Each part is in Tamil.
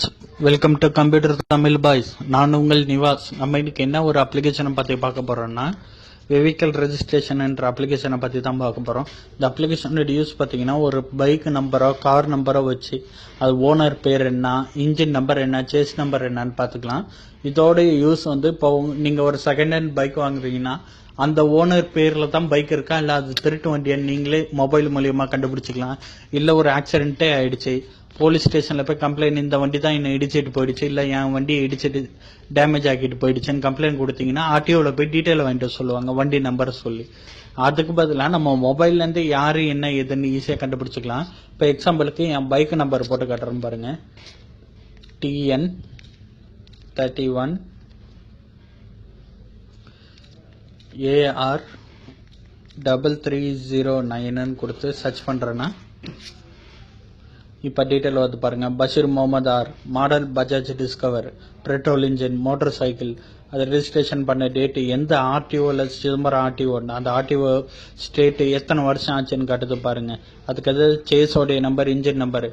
Friends, welcome to computer Tamil boys. நான் உங்கள் நிவாஸ். நம்ம இன்னைக்கு என்ன ஒரு அப்ளிகேஷனை பற்றி பார்க்க போகிறோம்னா, வெஹிக்கல் ரெஜிஸ்ட்ரேஷன் என்ற அப்ளிகேஷனை பற்றி தான் பார்க்க போகிறோம். இந்த அப்ளிகேஷனோட யூஸ் பார்த்தீங்கன்னா, ஒரு பைக் நம்பரோ கார் நம்பரோ வச்சு அது ஓனர் பேர் என்ன, இன்ஜின் நம்பர் என்ன, சேஸ் நம்பர் என்னன்னு பார்த்துக்கலாம். இதோட யூஸ் வந்து இப்போ நீங்கள் ஒரு செகண்ட் ஹேண்ட் பைக் வாங்குறீங்கன்னா அந்த ஓனர் பேரில் தான் பைக் இருக்கா, இல்லை அது திருட்டு வண்டியான்னு நீங்களே மொபைல் மூலியமாக கண்டுபிடிச்சிக்கலாம். இல்லை ஒரு ஆக்சிடென்ட்டே ஆயிடுச்சு, போலீஸ் ஸ்டேஷனில் போய் கம்ப்ளைண்ட், இந்த வண்டி தான் என்னை இடிச்சிட்டு போயிடுச்சு, இல்லை என் வண்டி இடிச்சிட்டு டேமேஜ் ஆக்கிட்டு போயிடுச்சுன்னு கம்ப்ளைண்ட் கொடுத்தீங்கன்னா ஆர்டிஓவில் போய் டீட்டெயில் வாங்கிட்டு சொல்லுவாங்க, வண்டி நம்பரை சொல்லி. அதுக்கு பதிலாக நம்ம மொபைல்லேருந்து யார் என்ன எதுன்னு ஈஸியாக கண்டுபிடிச்சிக்கலாம். இப்போ எக்ஸாம்பிளுக்கு என் பைக் நம்பர் போட்டு காட்டுறேன் பாருங்க. TN31 AR 3309 கொடுத்து சர்ச் பண்ணுறேன்னா இப்போ டீட்டெயில் வந்து பாருங்க. Basheer Mohammed R, model Bajaj Discover, petrol engine, motorcycle, அது ரெஜிஸ்ட்ரேஷன் பண்ண டேட்டு, எந்த ஆர்டிஓவில், சிதம்பரம் ஆர்டிஓ, அந்த ஆர்டிஓ ஸ்டேட்டு, எத்தனை வருஷம் ஆச்சுன்னு காட்டுது பாருங்க. அதுக்கு அது சேஸோடைய நம்பர், இன்ஜின் நம்பர்.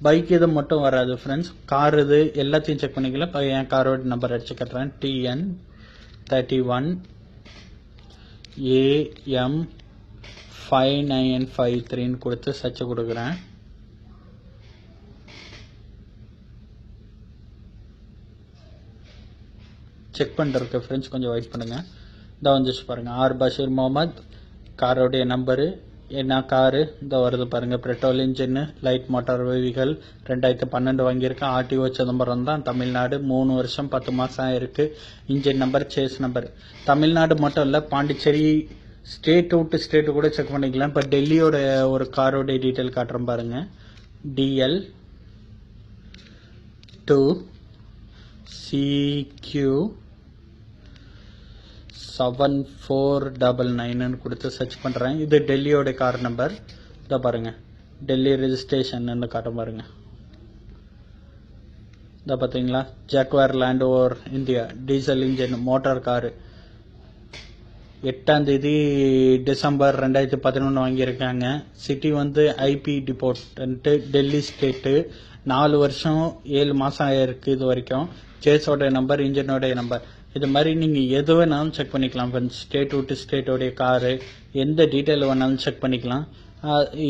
பைக் இது மட்டும் வராது ஃப்ரெண்ட்ஸ், கார் இது எல்லாத்தையும் செக் பண்ணிக்கலாம். இப்போ என் காரோட நம்பர் அடிச்சு கட்டுறேன். TN31 AM 5953 கொடுத்து சர்ச் கொடுக்குறேன். செக் பண்ணுறதுக்கு ஃப்ரெண்ட்ஸ் கொஞ்சம் வெயிட் பண்ணுங்க. இந்த வந்துச்சு பாருங்க. ஆர் பஷீர் முகமது, காரோடைய நம்பரு என்ன காரு இந்த வருது பாருங்க. Petrol engine, light motor vehicle, 2012 வாங்கியிருக்கேன். ஆர்டிஓ சிதம்பரம் தான், தமிழ்நாடு, 3 வருஷம் 10 மாதம் ஆயிருக்கு. Engine number, chassis number. Tamil Nadu மட்டும் இல்லை, பாண்டிச்சேரி ஸ்டேட் விட்டு ஸ்டேட்டு கூட செக் பண்ணிக்கலாம். இப்போ டெல்லியோட ஒரு காரோடைய டீட்டெயில் காட்டுறேன் பாருங்க. DL 2CQ 7499 கொடுத்து சர்ச் பண்ணுறேன். இது டெல்லியோட கார் நம்பர். இதை பாருங்க, டெல்லி ரெஜிஸ்ட்ரேஷன் காட்டும் பாருங்க. இதை பார்த்தீங்களா, Jaguar land over India, diesel engine, motor car, 8ஆம் தேதி டிசம்பர் 2011 வாங்கியிருக்காங்க. சிட்டி வந்து IP டிபோர்ட், டெல்லி ஸ்டேட்டு, 4 வருஷம் 7 மாதம் ஆயிருக்கு இது வரைக்கும். சேஸோடைய நம்பர், இன்ஜினோடைய நம்பர். இது மாதிரி நீங்கள் எது வேணாலும் செக் பண்ணிக்கலாம் ஃப்ரெண்ட்ஸ். ஸ்டேட் விட்டு ஸ்டேட்டோடைய காரு, எந்த டீட்டெயில் வேணாலும் செக் பண்ணிக்கலாம்.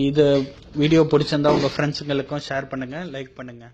இது வீடியோ பிடிச்சிருந்தா உங்கள் ஃப்ரெண்ட்ஸுங்களுக்கும் ஷேர் பண்ணுங்கள், லைக் பண்ணுங்கள்.